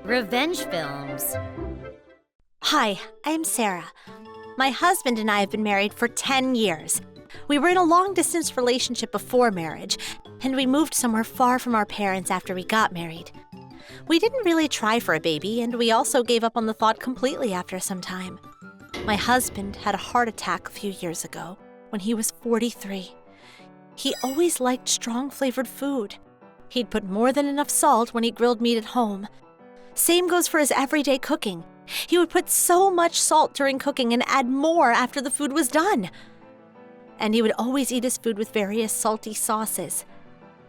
Revenge films. Hi, I'm Sarah. My husband and I have been married for 10 years. We were in a long-distance relationship before marriage, and we moved somewhere far from our parents after we got married. We didn't really try for a baby, and we also gave up on the thought completely after some time. My husband had a heart attack a few years ago when he was 43. He always liked strong-flavored food. He'd put more than enough salt when he grilled meat at home. Same goes for his everyday cooking. He would put so much salt during cooking and add more after the food was done. And he would always eat his food with various salty sauces.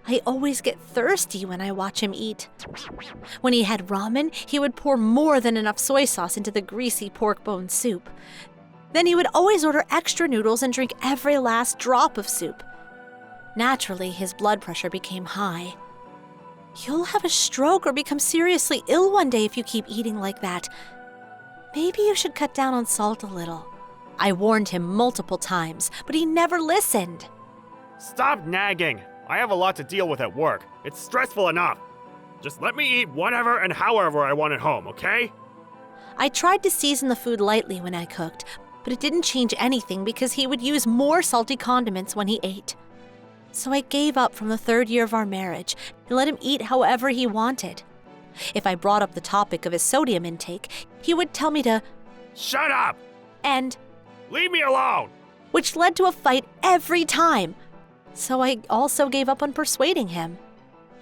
I always get thirsty when I watch him eat. When he had ramen, he would pour more than enough soy sauce into the greasy pork bone soup. Then he would always order extra noodles and drink every last drop of soup. Naturally, his blood pressure became high. You'll have a stroke or become seriously ill one day if you keep eating like that. Maybe you should cut down on salt a little. I warned him multiple times, but he never listened. Stop nagging. I have a lot to deal with at work. It's stressful enough. Just let me eat whatever and however I want at home, okay? I tried to season the food lightly when I cooked, but it didn't change anything because he would use more salty condiments when he ate. So I gave up from the 3rd year of our marriage and let him eat however he wanted. If I brought up the topic of his sodium intake, he would tell me to Shut up! and Leave me alone! which led to a fight every time. So I also gave up on persuading him.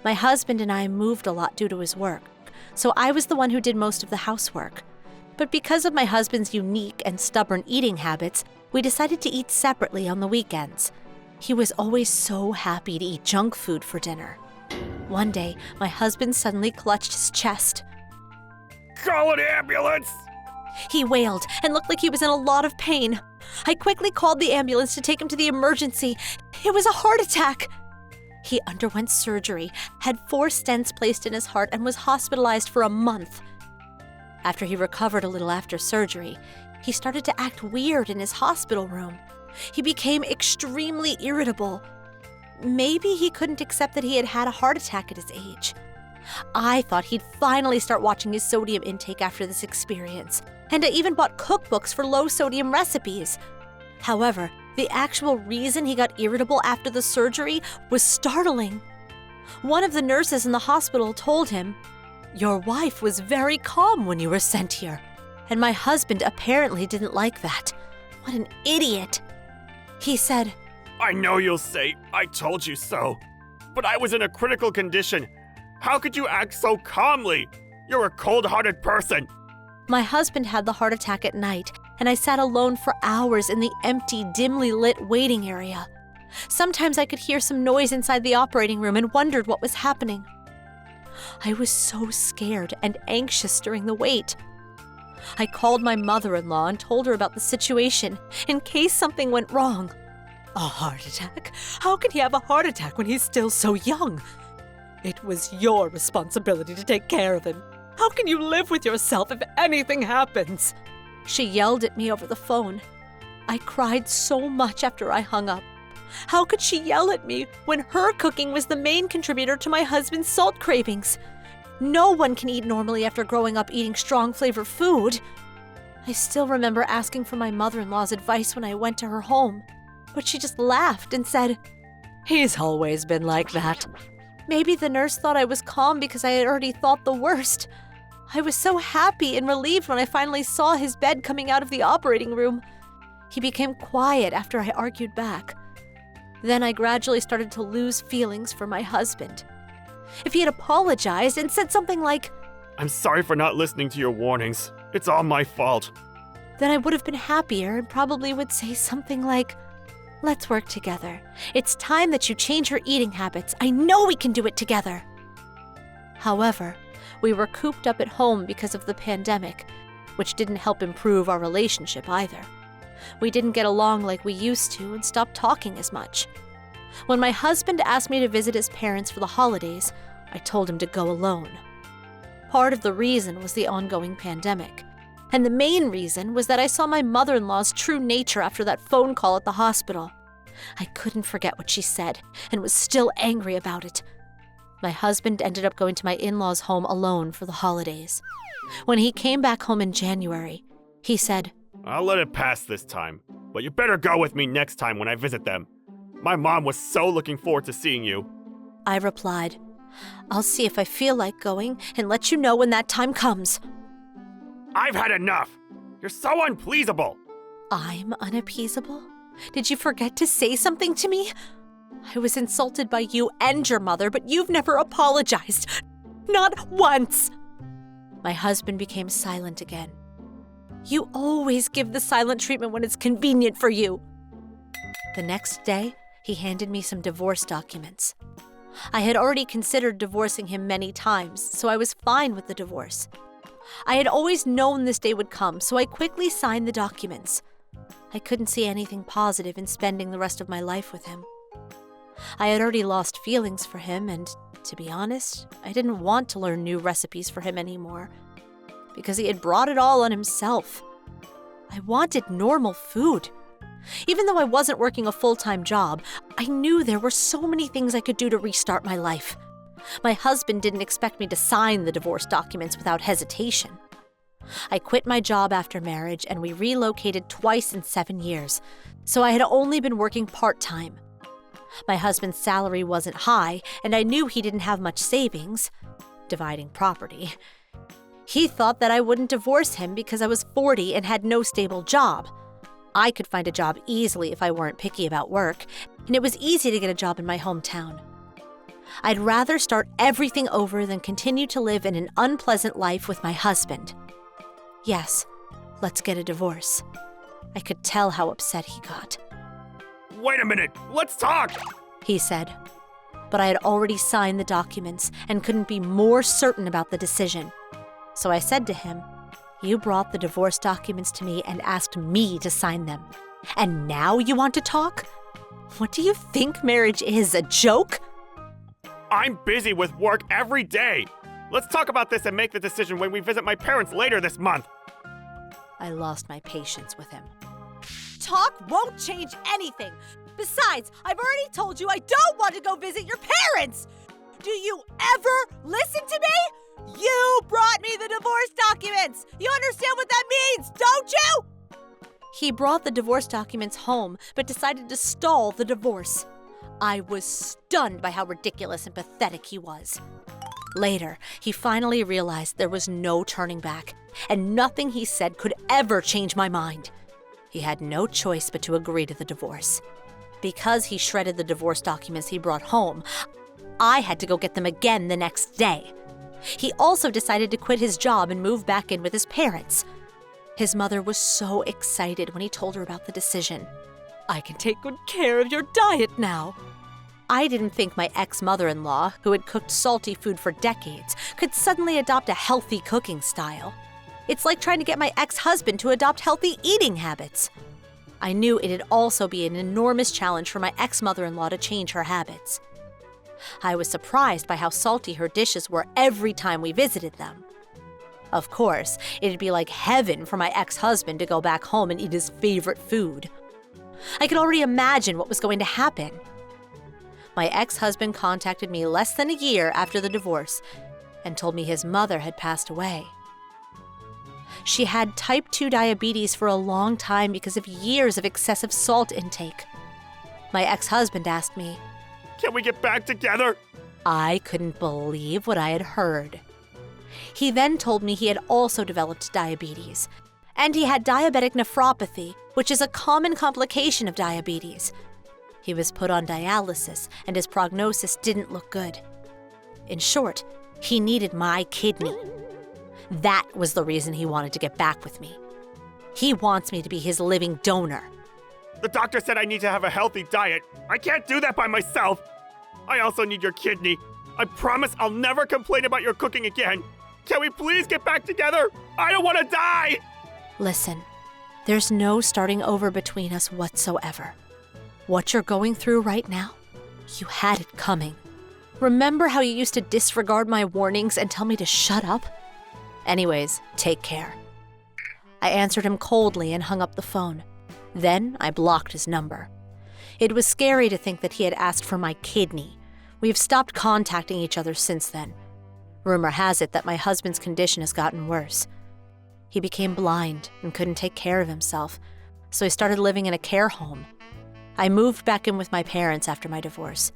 My husband and I moved a lot due to his work, so I was the one who did most of the housework. But because of my husband's unique and stubborn eating habits, we decided to eat separately on the weekends. He was always so happy to eat junk food for dinner. One day, my husband suddenly clutched his chest. Call an ambulance! He wailed and looked like he was in a lot of pain. I quickly called the ambulance to take him to the emergency. It was a heart attack. He underwent surgery, had 4 stents placed in his heart, and was hospitalized for a month. After he recovered a little after surgery, he started to act weird in his hospital room. He became extremely irritable. Maybe he couldn't accept that he had had a heart attack at his age. I thought he'd finally start watching his sodium intake after this experience, and I even bought cookbooks for low-sodium recipes. However, the actual reason he got irritable after the surgery was startling. One of the nurses in the hospital told him, "Your wife was very calm when you were sent here." And my husband apparently didn't like that. What an idiot. He said, I know you'll say, I told you so. But I was in a critical condition. How could you act so calmly? You're a cold-hearted person. My husband had the heart attack at night, and I sat alone for hours in the empty, dimly lit waiting area. Sometimes I could hear some noise inside the operating room and wondered what was happening. I was so scared and anxious during the wait. I called my mother-in-law and told her about the situation in case something went wrong. A heart attack? How can he have a heart attack when he's still so young? It was your responsibility to take care of him. How can you live with yourself if anything happens? She yelled at me over the phone. I cried so much after I hung up. How could she yell at me when her cooking was the main contributor to my husband's salt cravings? No one can eat normally after growing up eating strong-flavored food. I still remember asking for my mother-in-law's advice when I went to her home, but she just laughed and said, "He's always been like that." Maybe the nurse thought I was calm because I had already thought the worst. I was so happy and relieved when I finally saw his bed coming out of the operating room. He became quiet after I argued back. Then I gradually started to lose feelings for my husband. If he had apologized and said something like, I'm sorry for not listening to your warnings. It's all my fault. then I would have been happier and probably would say something like, "Let's work together. It's time that you change your eating habits. I know we can do it together." However, we were cooped up at home because of the pandemic, which didn't help improve our relationship either. We didn't get along like we used to and stopped talking as much. When my husband asked me to visit his parents for the holidays, I told him to go alone. Part of the reason was the ongoing pandemic, and the main reason was that I saw my mother-in-law's true nature after that phone call at the hospital. I couldn't forget what she said and was still angry about it. My husband ended up going to my in-laws' home alone for the holidays. When he came back home in January, he said, I'll let it pass this time, but you better go with me next time when I visit them. My mom was so looking forward to seeing you. I replied, I'll see if I feel like going and let you know when that time comes. I've had enough. You're so unpleasable. I'm unappeasable? Did you forget to say something to me? I was insulted by you and your mother, but you've never apologized. Not once. My husband became silent again. You always give the silent treatment when it's convenient for you. The next day, he handed me some divorce documents. I had already considered divorcing him many times, so I was fine with the divorce. I had always known this day would come, so I quickly signed the documents. I couldn't see anything positive in spending the rest of my life with him. I had already lost feelings for him, and to be honest, I didn't want to learn new recipes for him anymore, because he had brought it all on himself. I wanted normal food. Even though I wasn't working a full-time job, I knew there were so many things I could do to restart my life. My husband didn't expect me to sign the divorce documents without hesitation. I quit my job after marriage, and we relocated twice in 7 years, so I had only been working part-time. My husband's salary wasn't high, and I knew he didn't have much savings, dividing property. He thought that I wouldn't divorce him because I was 40 and had no stable job. I could find a job easily if I weren't picky about work, and it was easy to get a job in my hometown. I'd rather start everything over than continue to live in an unpleasant life with my husband. Yes, let's get a divorce. I could tell how upset he got. Wait a minute, let's talk! He said. But I had already signed the documents and couldn't be more certain about the decision. So I said to him, you brought the divorce documents to me and asked me to sign them. And now you want to talk? What do you think marriage is, a joke? I'm busy with work every day. Let's talk about this and make the decision when we visit my parents later this month. I lost my patience with him. Talk won't change anything. Besides, I've already told you I don't want to go visit your parents. Do you ever listen to me? You brought me the divorce documents. You understand what that means, don't you? He brought the divorce documents home, but decided to stall the divorce. I was stunned by how ridiculous and pathetic he was. Later, he finally realized there was no turning back, and nothing he said could ever change my mind. He had no choice but to agree to the divorce. Because he shredded the divorce documents he brought home, I had to go get them again the next day. He also decided to quit his job and move back in with his parents. His mother was so excited when he told her about the decision. I can take good care of your diet now. I didn't think my ex-mother-in-law, who had cooked salty food for decades, could suddenly adopt a healthy cooking style. It's like trying to get my ex-husband to adopt healthy eating habits. I knew it'd also be an enormous challenge for my ex-mother-in-law to change her habits. I was surprised by how salty her dishes were every time we visited them. Of course, it'd be like heaven for my ex-husband to go back home and eat his favorite food. I could already imagine what was going to happen. My ex-husband contacted me less than a year after the divorce and told me his mother had passed away. She had type 2 diabetes for a long time because of years of excessive salt intake. My ex-husband asked me, Can we get back together? I couldn't believe what I had heard. He then told me he had also developed diabetes, and he had diabetic nephropathy, which is a common complication of diabetes. He was put on dialysis, and his prognosis didn't look good. In short, he needed my kidney. That was the reason he wanted to get back with me. He wants me to be his living donor. The doctor said I need to have a healthy diet. I can't do that by myself. I also need your kidney. I promise I'll never complain about your cooking again. Can we please get back together? I don't want to die! Listen, there's no starting over between us whatsoever. What you're going through right now, you had it coming. Remember how you used to disregard my warnings and tell me to shut up? Anyways, take care. I answered him coldly and hung up the phone. Then I blocked his number. It was scary to think that he had asked for my kidney. We have stopped contacting each other since then. Rumor has it that my husband's condition has gotten worse. He became blind and couldn't take care of himself, so he started living in a care home. I moved back in with my parents after my divorce.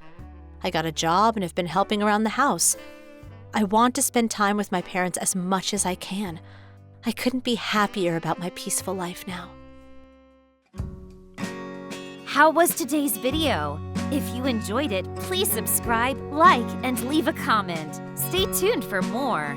I got a job and have been helping around the house. I want to spend time with my parents as much as I can. I couldn't be happier about my peaceful life now. How was today's video? If you enjoyed it, please subscribe, like, and leave a comment. Stay tuned for more.